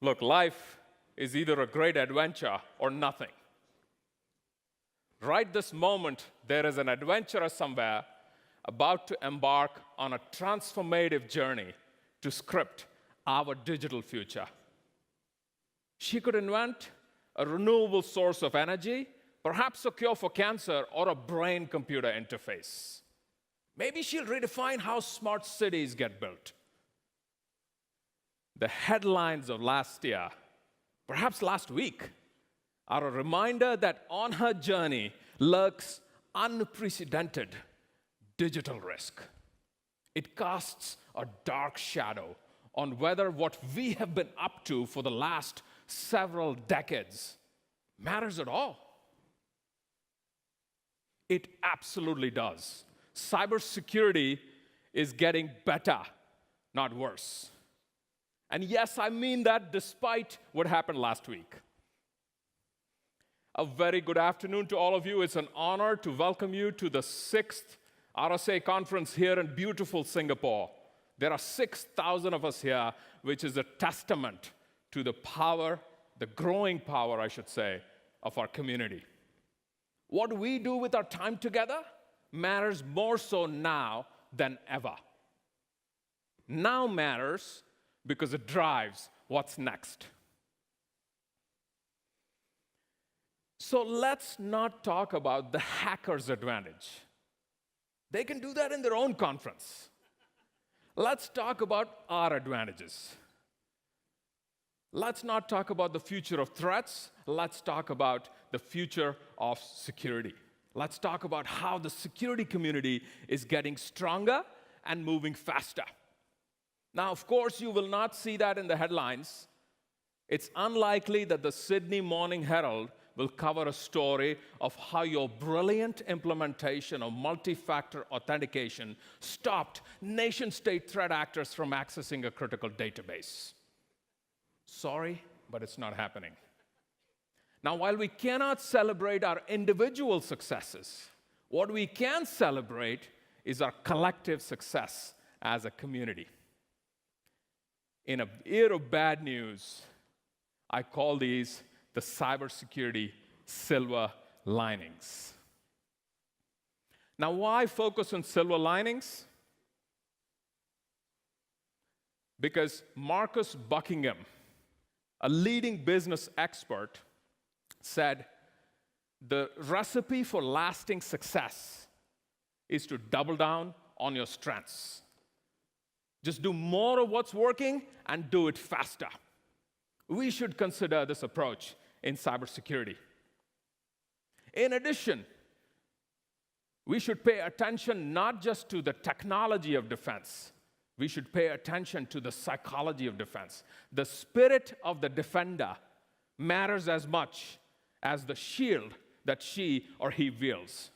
Look, life is either a great adventure or nothing. Right this moment, there is an adventurer somewhere about to embark on a transformative journey to script our digital future. She could invent a renewable source of energy, perhaps a cure for cancer or a brain-computer interface. Maybe she'll redefine how smart cities get built. The headlines of last year, perhaps last week, are a reminder that on her journey lurks unprecedented digital risk. It casts a dark shadow on whether what we have been up to for the last several decades matters at all. It absolutely does. Cybersecurity is getting better, not worse. And yes, I mean that despite what happened last week. A very good afternoon to all of you. It's an honor to welcome you to the 6th RSA conference here in beautiful Singapore. There are 6,000 of us here, which is a testament to the power, the growing power, I should say, of our community. What we do with our time together matters more so now than ever. Now matters because it drives what's next. So let's not talk about the hacker's advantage. They can do that in their own conference. Let's talk about our advantages. Let's not talk about the future of threats. Let's talk about the future of security. Let's talk about how the security community is getting stronger and moving faster. Now, of course, you will not see that in the headlines. It's unlikely that the Sydney Morning Herald will cover a story of how your brilliant implementation of multi-factor authentication stopped nation-state threat actors from accessing a critical database. Sorry, but it's not happening. Now, while we cannot celebrate our individual successes, what we can celebrate is our collective success as a community. In an era of bad news, I call these the cybersecurity silver linings. Now, why focus on silver linings? Because Marcus Buckingham, a leading business expert, said the recipe for lasting success is to double down on your strengths. Just do more of what's working and do it faster. We should consider this approach in cybersecurity. In addition, we should pay attention not just to the technology of defense. We should pay attention to the psychology of defense. The spirit of the defender matters as much as the shield that she or he wields.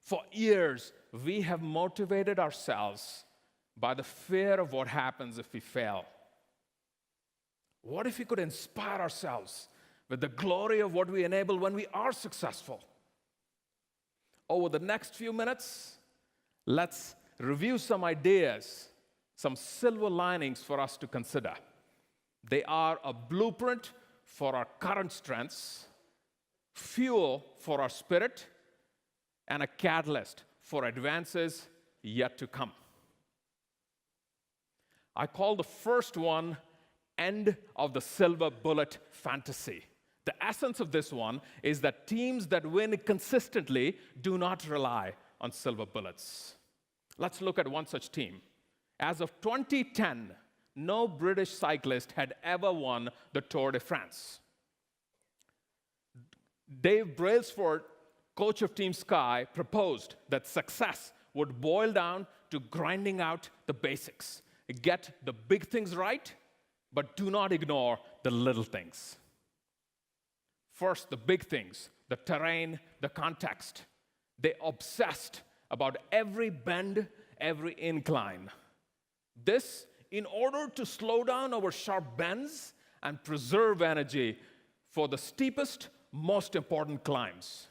For years, we have motivated ourselves by the fear of what happens if we fail. What if we could inspire ourselves with the glory of what we enable when we are successful? Over the next few minutes, let's review some ideas, some silver linings for us to consider. They are a blueprint for our current strengths, fuel for our spirit, and a catalyst for advances yet to come. I call the first one end of the silver bullet fantasy. The essence of this one is that teams that win consistently do not rely on silver bullets. Let's look at one such team. As of 2010, no British cyclist had ever won the Tour de France. Dave Brailsford, coach of Team Sky, proposed that success would boil down to grinding out the basics. Get the big things right, but do not ignore the little things. First, the big things, the terrain, the context. They obsessed about every bend, every incline. This, in order to slow down our sharp bends and preserve energy for the steepest, most important climbs.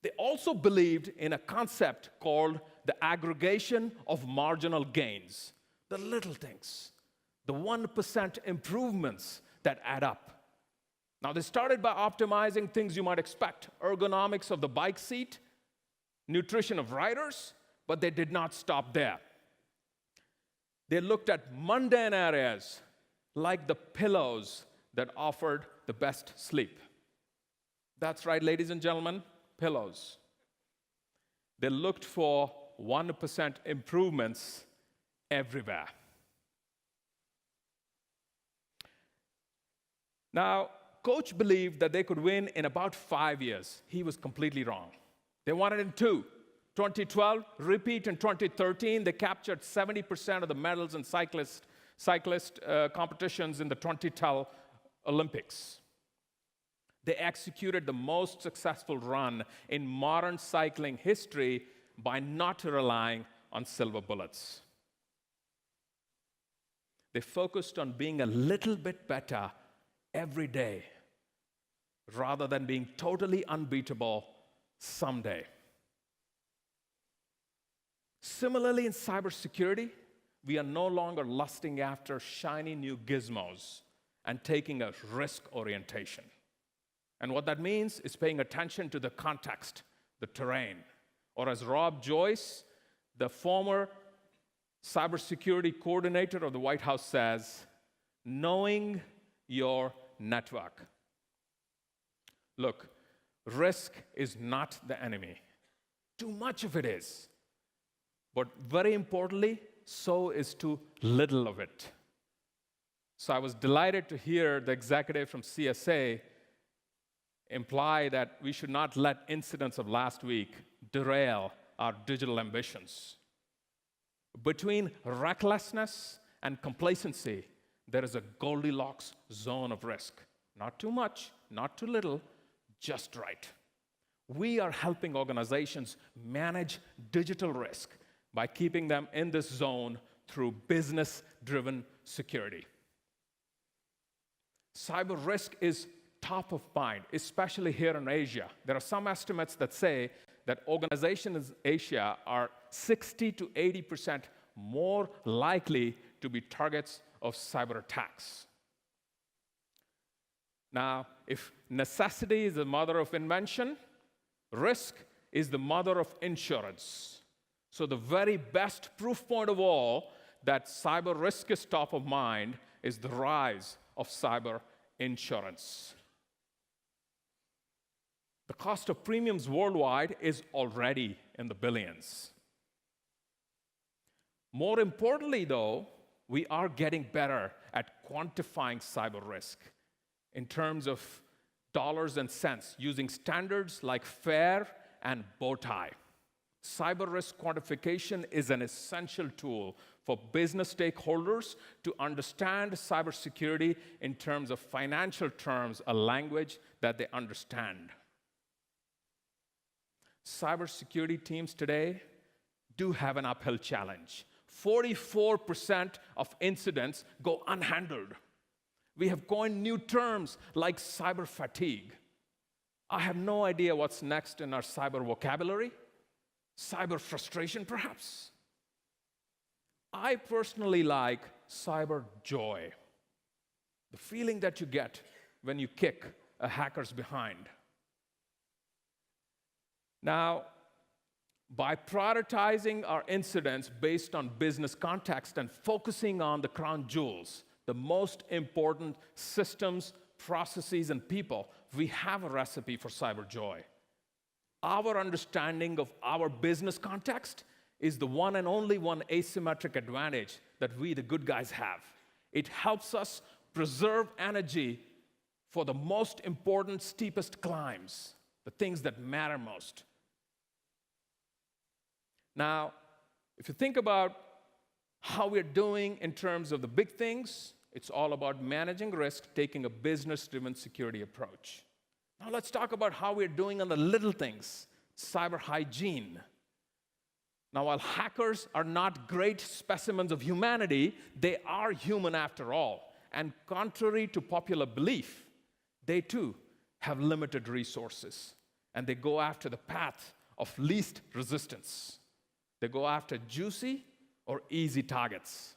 They also believed in a concept called the aggregation of marginal gains, the little things, the 1% improvements that add up. Now, they started by optimizing things you might expect: ergonomics of the bike seat, nutrition of riders, but they did not stop there. They looked at mundane areas like the pillows that offered the best sleep. That's right, ladies and gentlemen, pillows. They looked for 1% improvements everywhere. Now, Coach believed that they could win in about 5 years. He was completely wrong. They won it in 2. 2012, repeat in 2013. They captured 70% of the medals in cyclist competitions in the 2012 Olympics. They executed the most successful run in modern cycling history by not relying on silver bullets. They focused on being a little bit better every day rather than being totally unbeatable someday. Similarly, in cybersecurity, we are no longer lusting after shiny new gizmos and taking a risk orientation. And what that means is paying attention to the context, the terrain. Or as Rob Joyce, the former cybersecurity coordinator of the White House says, knowing your network. Look, risk is not the enemy. Too much of it is. But very importantly, so is too little of it. So I was delighted to hear the executive from CSA imply that we should not let incidents of last week derail our digital ambitions. Between recklessness and complacency, there is a Goldilocks zone of risk. Not too much, not too little, just right. We are helping organizations manage digital risk by keeping them in this zone through business-driven security. Cyber risk is top of mind, especially here in Asia. There are some estimates that say that organizations in Asia are 60 to 80% more likely to be targets of cyber attacks. Now, if necessity is the mother of invention, risk is the mother of insurance. So the very best proof point of all that cyber risk is top of mind is the rise of cyber insurance. The cost of premiums worldwide is already in the billions. More importantly, though, we are getting better at quantifying cyber risk in terms of dollars and cents using standards like FAIR and Bowtie. Cyber risk quantification is an essential tool for business stakeholders to understand cybersecurity in terms of financial terms, a language that they understand. Cybersecurity teams today do have an uphill challenge. 44% of incidents go unhandled. We have coined new terms like cyber fatigue. I have no idea what's next in our cyber vocabulary. Cyber frustration, perhaps? I personally like cyber joy, the feeling that you get when you kick a hacker's behind. Now, by prioritizing our incidents based on business context and focusing on the crown jewels, the most important systems, processes, and people, we have a recipe for cyber joy. Our understanding of our business context is the one and only one asymmetric advantage that we, the good guys, have. It helps us preserve energy for the most important, steepest climbs, the things that matter most. Now, if you think about how we're doing in terms of the big things, it's all about managing risk, taking a business-driven security approach. Now let's talk about how we're doing on the little things, cyber hygiene. Now, while hackers are not great specimens of humanity, they are human after all. And contrary to popular belief, they too have limited resources. and they go after the path of least resistance. They go after juicy or easy targets.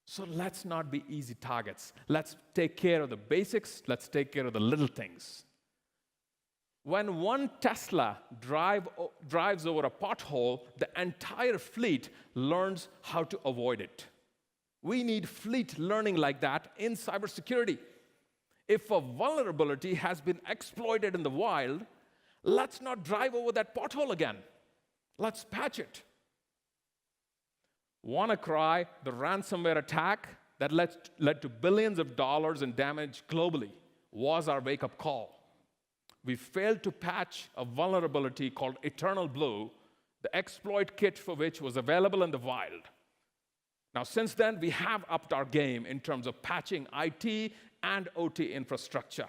So let's not be easy targets. Let's take care of the basics. Let's take care of the little things. When one Tesla drives over a pothole, the entire fleet learns how to avoid it. We need fleet learning like that in cybersecurity. If a vulnerability has been exploited in the wild, let's not drive over that pothole again. Let's patch it. WannaCry, the ransomware attack that led to billions of dollars in damage globally, was our wake-up call. We failed to patch a vulnerability called Eternal Blue, the exploit kit for which was available in the wild. Now, since then, we have upped our game in terms of patching IT and OT infrastructure.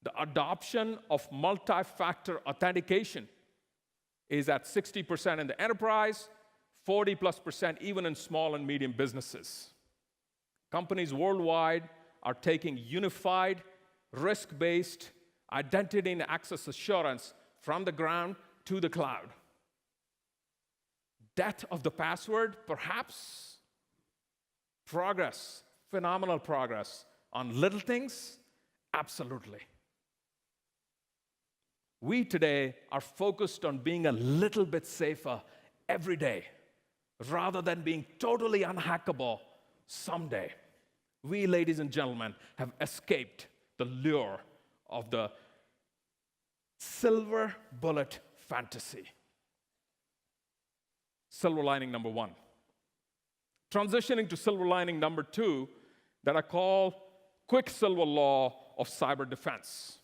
The adoption of multi-factor authentication is at 60% in the enterprise, 40+% even in small and medium businesses. Companies worldwide are taking unified, risk-based identity and access assurance from the ground to the cloud. Death of the password, perhaps. Progress, phenomenal progress. On little things, absolutely. We today are focused on being a little bit safer every day, rather than being totally unhackable someday. We, ladies and gentlemen, have escaped the lure of the silver bullet fantasy. Silver lining number one. Transitioning to silver lining number two, that I call Quicksilver Law of Cyber Defense.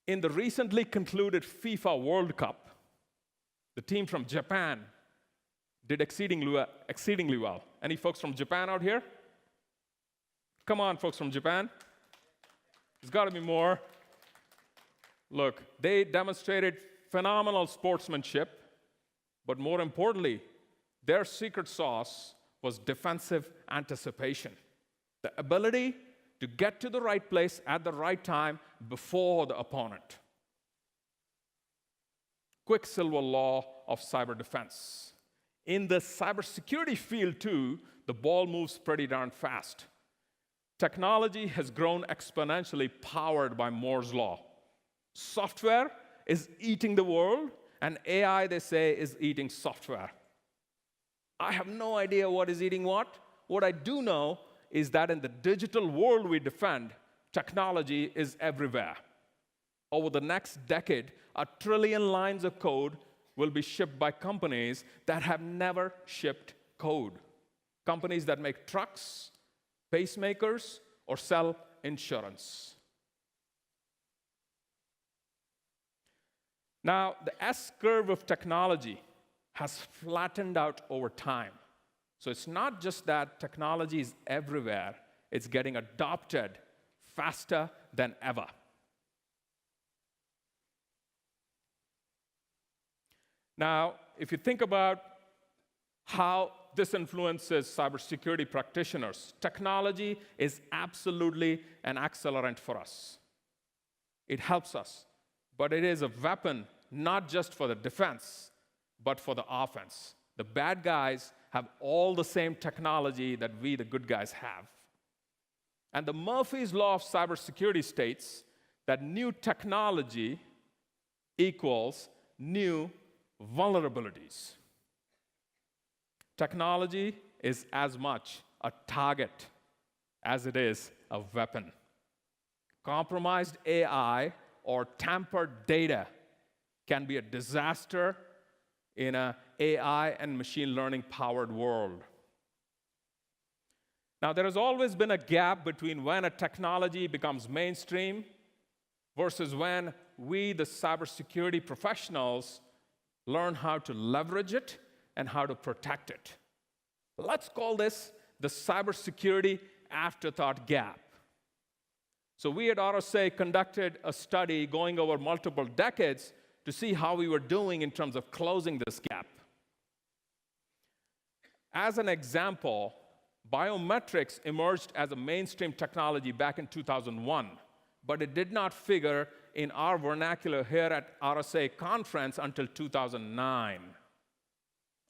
In the recently concluded FIFA World Cup, the team from Japan did exceedingly well. Any folks from Japan out here? Come on, folks from Japan. There's got to be more. Look, they demonstrated phenomenal sportsmanship, but more importantly, their secret sauce was defensive anticipation. The ability to get to the right place at the right time before the opponent. Quicksilver Law of Cyber Defense. In the cybersecurity field, too, the ball moves pretty darn fast. Technology has grown exponentially, powered by Moore's Law. Software is eating the world, and AI, they say, is eating software. I have no idea what is eating what. What I do know is that in the digital world we defend, technology is everywhere. Over the next decade, 1 trillion lines of code will be shipped by companies that have never shipped code. Companies that make trucks, pacemakers, or sell insurance. Now, the S-curve of technology has flattened out over time. So it's not just that technology is everywhere, it's getting adopted faster than ever. Now, if you think about how this influences cybersecurity practitioners, technology is absolutely an accelerant for us. It helps us, but it is a weapon not just for the defense, but for the offense. The bad guys have all the same technology that we, the good guys, have. And the Murphy's Law of cybersecurity states that new technology equals new vulnerabilities. Technology is as much a target as it is a weapon. Compromised AI or tampered data can be a disaster in an AI and machine learning powered world. Now, there has always been a gap between when a technology becomes mainstream versus when we, the cybersecurity professionals, learn how to leverage it and how to protect it. Let's call this the cybersecurity afterthought gap. So we at RSA conducted a study going over multiple decades to see how we were doing in terms of closing this gap. As an example, biometrics emerged as a mainstream technology back in 2001 but it did not figure in our vernacular here at RSA conference until 2009.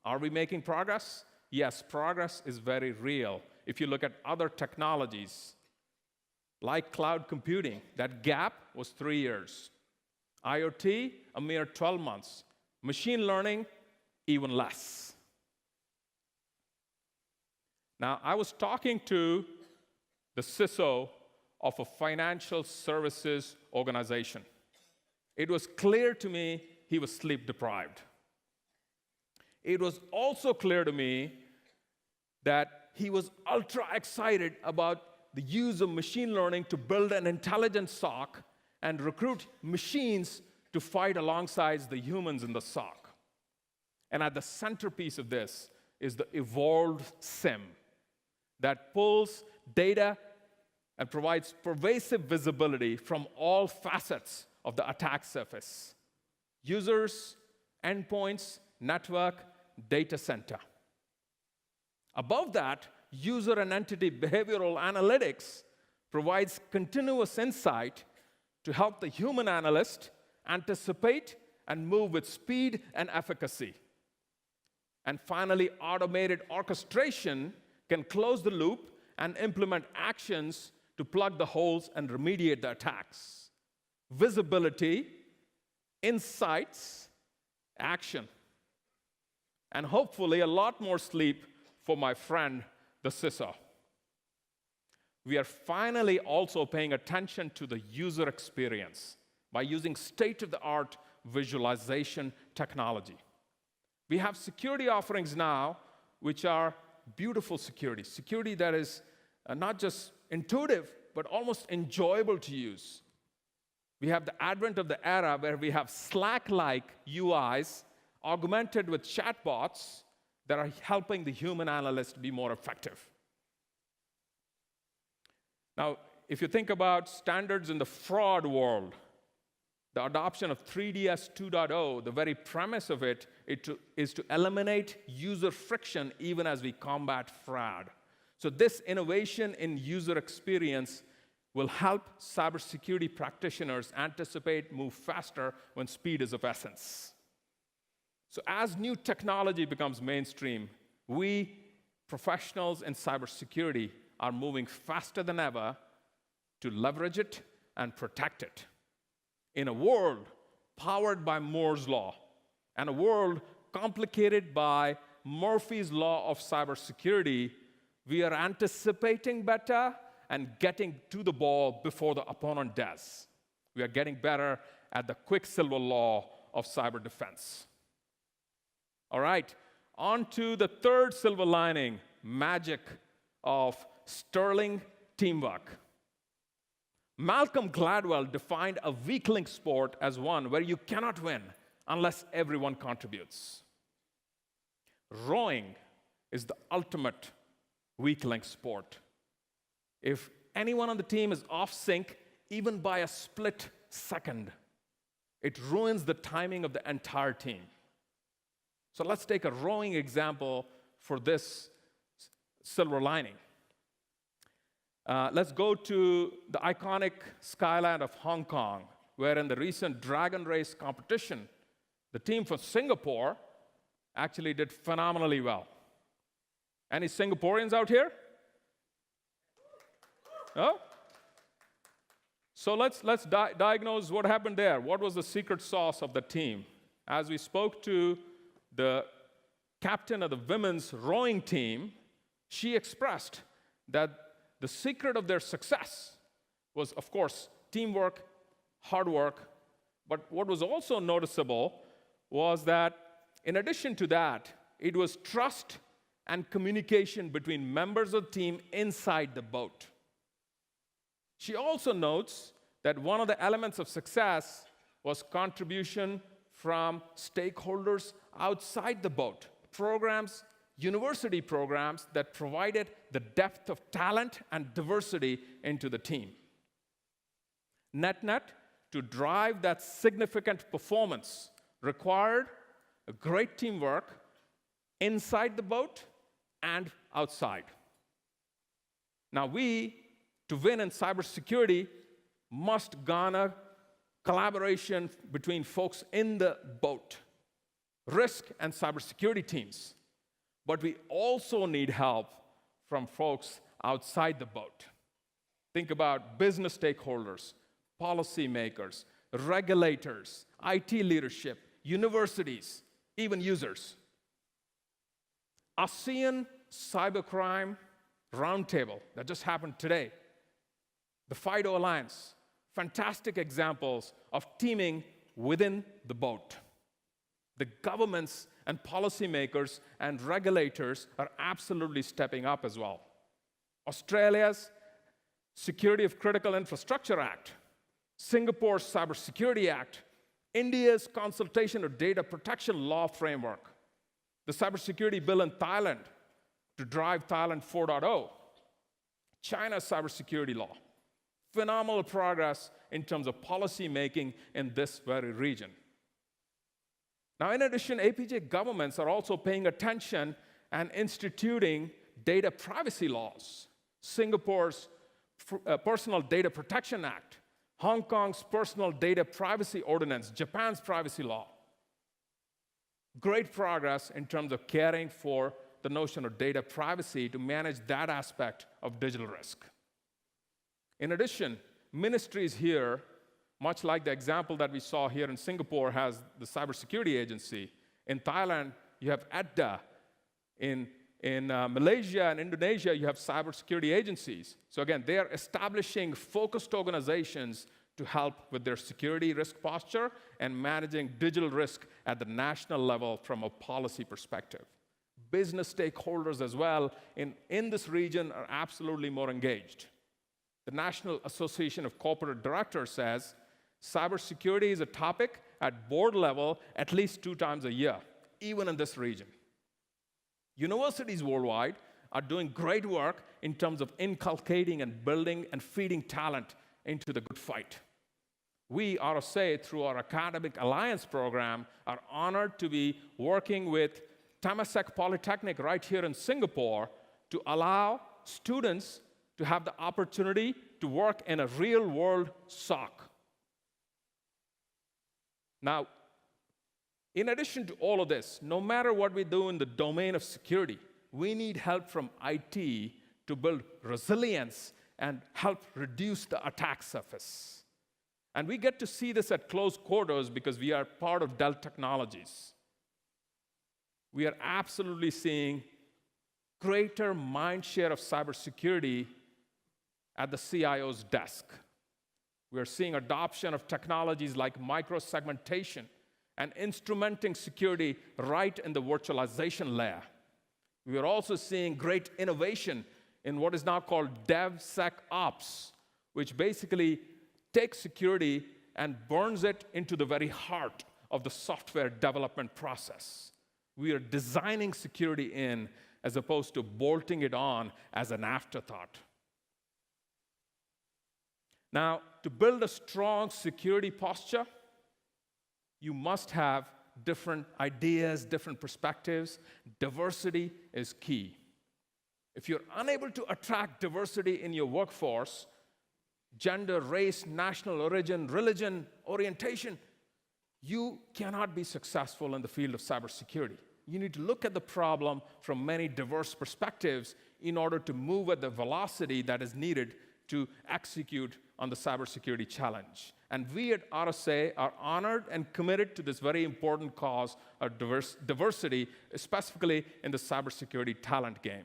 Are we making progress? Yes, progress is very real. If you look at other technologies, like cloud computing, that gap was 3 years. IoT, a mere 12 months. Machine learning, even less. Now, I was talking to the CISO of a financial services organization. It was clear to me he was sleep deprived. It was also clear to me that he was ultra excited about the use of machine learning to build an intelligent SOC and recruit machines to fight alongside the humans in the SOC. And at the centerpiece of this is the evolved SIEM that pulls data and provides pervasive visibility from all facets of the attack surface: users, endpoints, network, data center. Above that, user and entity behavioral analytics provides continuous insight to help the human analyst anticipate and move with speed and efficacy. And finally, automated orchestration can close the loop and implement actions to plug the holes and remediate the attacks. Visibility, insights, action. And hopefully a lot more sleep for my friend, the CISO. We are finally also paying attention to the user experience by using state-of-the-art visualization technology. We have security offerings now which are beautiful security that is not just intuitive, but almost enjoyable to use. We have the advent of the era where we have Slack-like UIs augmented with chatbots that are helping the human analyst be more effective. Now, if you think about standards in the fraud world, the adoption of 3DS 2.0, the very premise of it is to eliminate user friction even as we combat fraud. So this innovation in user experience will help cybersecurity practitioners anticipate, move faster when speed is of essence. So as new technology becomes mainstream, we professionals in cybersecurity are moving faster than ever to leverage it and protect it. In a world powered by Moore's Law, and a world complicated by Murphy's Law of cybersecurity, we are anticipating better and getting to the ball before the opponent does. We are getting better at the Quicksilver Law of cyber defense. All right, on to the third silver lining, magic of sterling teamwork. Malcolm Gladwell defined a weak link sport as one where you cannot win unless everyone contributes. Rowing is the ultimate weak link sport. If anyone on the team is off sync, even by a split second, it ruins the timing of the entire team. So let's take a rowing example for this silver lining. Let's go to the iconic skyline of Hong Kong, where in the recent Dragon Race competition, the team from Singapore actually did phenomenally well. Any Singaporeans out here? No? So let's diagnose what happened there. What was the secret sauce of the team? As we spoke to the captain of the women's rowing team, she expressed that the secret of their success was, of course, teamwork, hard work, but what was also noticeable was that in addition to that, it was trust and communication between members of the team inside the boat. She also notes that one of the elements of success was contribution from stakeholders outside the boat, programs, university programs that provided the depth of talent and diversity into the team. Net, to drive that significant performance required a great teamwork inside the boat and outside. Now to win in cybersecurity, must garner collaboration between folks in the boat, risk and cybersecurity teams. But we also need help from folks outside the boat. Think about business stakeholders, policymakers, regulators, IT leadership, universities, even users. ASEAN Cybercrime Roundtable that just happened today, the FIDO Alliance, fantastic examples of teaming within the boat. The governments and policymakers and regulators are absolutely stepping up as well. Australia's Security of Critical Infrastructure Act, Singapore's Cybersecurity Act, India's Consultation of Data Protection Law Framework, the cybersecurity bill in Thailand to drive Thailand 4.0, China's cybersecurity law. Phenomenal progress in terms of policy making in this very region. Now, in addition, APJ governments are also paying attention and instituting data privacy laws. Singapore's Personal Data Protection Act, Hong Kong's Personal Data Privacy Ordinance, Japan's privacy law. Great progress in terms of caring for the notion of data privacy to manage that aspect of digital risk. In addition, ministries here, much like the example that we saw here in Singapore, has the cybersecurity agency. In Thailand, you have EDDA. In Malaysia and Indonesia, you have cybersecurity agencies. So again, they are establishing focused organizations to help with their security risk posture and managing digital risk at the national level from a policy perspective. Business stakeholders as well in this region are absolutely more engaged. The National Association of Corporate Directors says cybersecurity is a topic at board level at least 2 times a year, even in this region. Universities worldwide are doing great work in terms of inculcating and building and feeding talent into the good fight. We, RSA, through our Academic Alliance program, are honored to be working with Temasek Polytechnic right here in Singapore to allow students to have the opportunity to work in a real-world SOC. Now, in addition to all of this, no matter what we do in the domain of security, we need help from IT to build resilience and help reduce the attack surface. And we get to see this at close quarters because we are part of Dell Technologies. We are absolutely seeing greater mind share of cybersecurity at the CIO's desk. We are seeing adoption of technologies like microsegmentation and instrumenting security right in the virtualization layer. We are also seeing great innovation in what is now called DevSecOps, which basically takes security and burns it into the very heart of the software development process. We are designing security in as opposed to bolting it on as an afterthought. Now, to build a strong security posture, you must have different ideas, different perspectives. Diversity is key. If you're unable to attract diversity in your workforce, gender, race, national origin, religion, orientation, you cannot be successful in the field of cybersecurity. You need to look at the problem from many diverse perspectives in order to move at the velocity that is needed to execute on the cybersecurity challenge. And we at RSA are honored and committed to this very important cause of diversity, specifically in the cybersecurity talent game.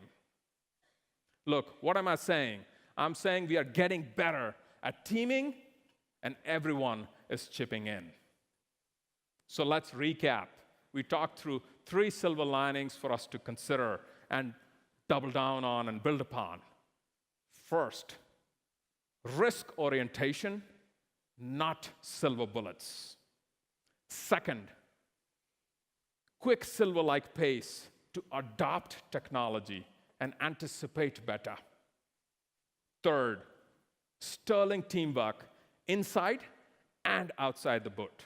Look, what am I saying? I'm saying we are getting better at teaming, and everyone is chipping in. So let's recap. We talked through 3 silver linings for us to consider and double down on and build upon. First, risk orientation, not silver bullets. Second, quicksilver-like pace to adopt technology and anticipate better. Third, sterling teamwork inside and outside the boat.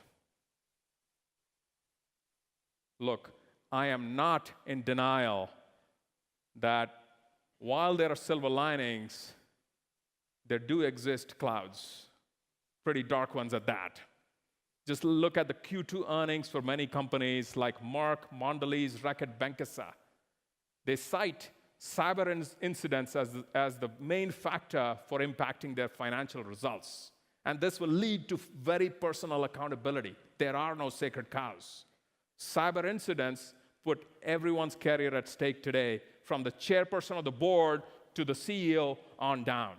Look, I am not in denial that while there are silver linings, there do exist clouds. pretty dark ones at that. Just look at the Q2 earnings for many companies like Merck, Mondelez, Reckitt Benckiser. They cite cyber incidents as the main factor for impacting their financial results. And this will lead to very personal accountability. There are no sacred cows. Cyber incidents put everyone's career at stake today, from the chairperson of the board to the CEO on down.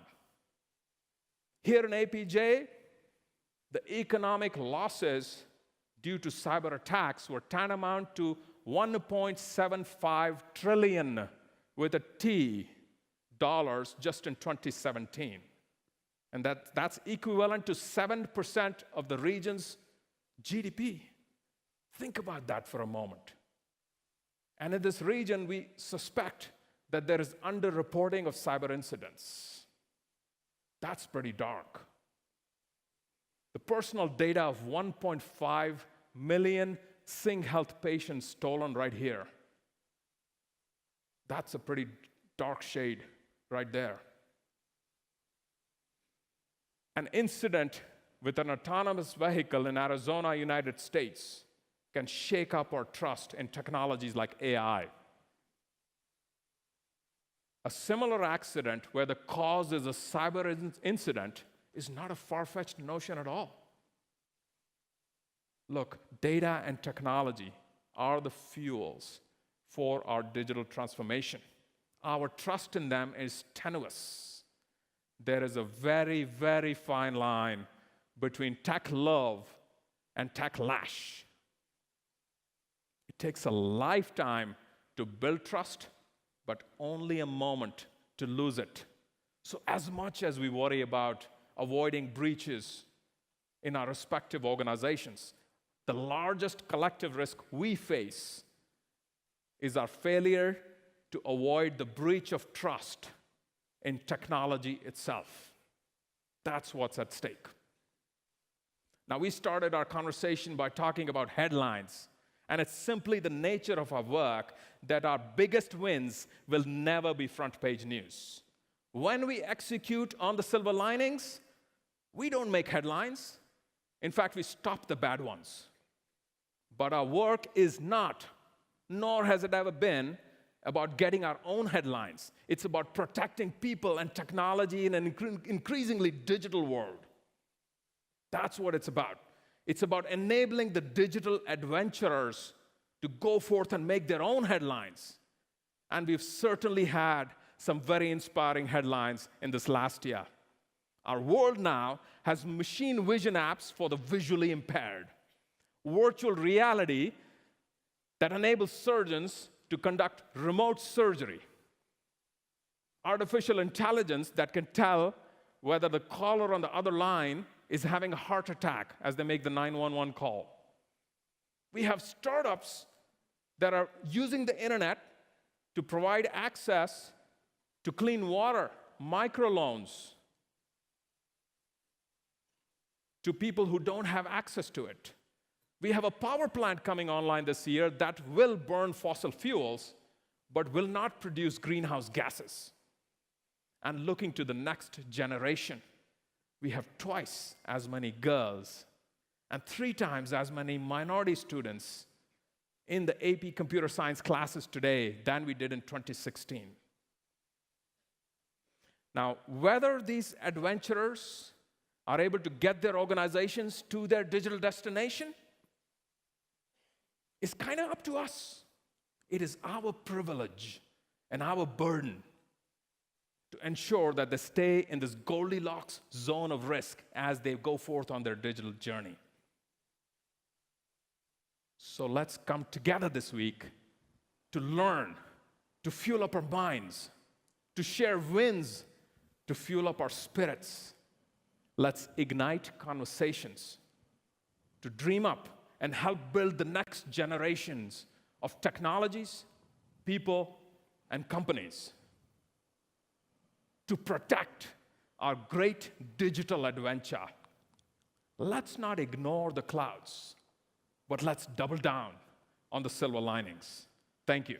Here in APJ, the economic losses due to cyber attacks were tantamount to $1.75 trillion with a T dollars just in 2017. And that's equivalent to 7% of the region's GDP. Think about that for a moment. And in this region, we suspect that there is underreporting of cyber incidents. That's pretty dark. The personal data of 1.5 million Sing Health patients stolen right here. That's a pretty dark shade right there. An incident with an autonomous vehicle in Arizona, United States, can shake up our trust in technologies like AI. A similar accident where the cause is a cyber incident is not a far-fetched notion at all. Look, data and technology are the fuels for our digital transformation. Our trust in them is tenuous. There is a very, very fine line between tech love and tech lash. It takes a lifetime to build trust, but only a moment to lose it. So as much as we worry about avoiding breaches in our respective organizations, the largest collective risk we face is our failure to avoid the breach of trust in technology itself. That's what's at stake. Now, we started our conversation by talking about headlines, and it's simply the nature of our work that our biggest wins will never be front-page news. When we execute on the silver linings, we don't make headlines. In fact, we stop the bad ones. But our work is not, nor has it ever been, about getting our own headlines. It's about protecting people and technology in an increasingly digital world. That's what it's about. It's about enabling the digital adventurers to go forth and make their own headlines. And we've certainly had some very inspiring headlines in this last year. Our world now has machine vision apps for the visually impaired, virtual reality that enables surgeons to conduct remote surgery, artificial intelligence that can tell whether the caller on the other line is having a heart attack as they make the 911 call. We have startups that are using the internet to provide access to clean water, microloans, to people who don't have access to it. We have a power plant coming online this year that will burn fossil fuels, but will not produce greenhouse gases. And looking to the next generation, we have twice as many girls and 3 times as many minority students in the AP computer science classes today than we did in 2016. Now, whether these adventurers are able to get their organizations to their digital destination is kind of up to us. It is our privilege and our burden to ensure that they stay in this Goldilocks zone of risk as they go forth on their digital journey. So let's come together this week to learn, to fuel up our minds, to share wins, to fuel up our spirits. Let's ignite conversations, to dream up and help build the next generations of technologies, people, and companies, to protect our great digital adventure. Let's not ignore the clouds, but let's double down on the silver linings. Thank you.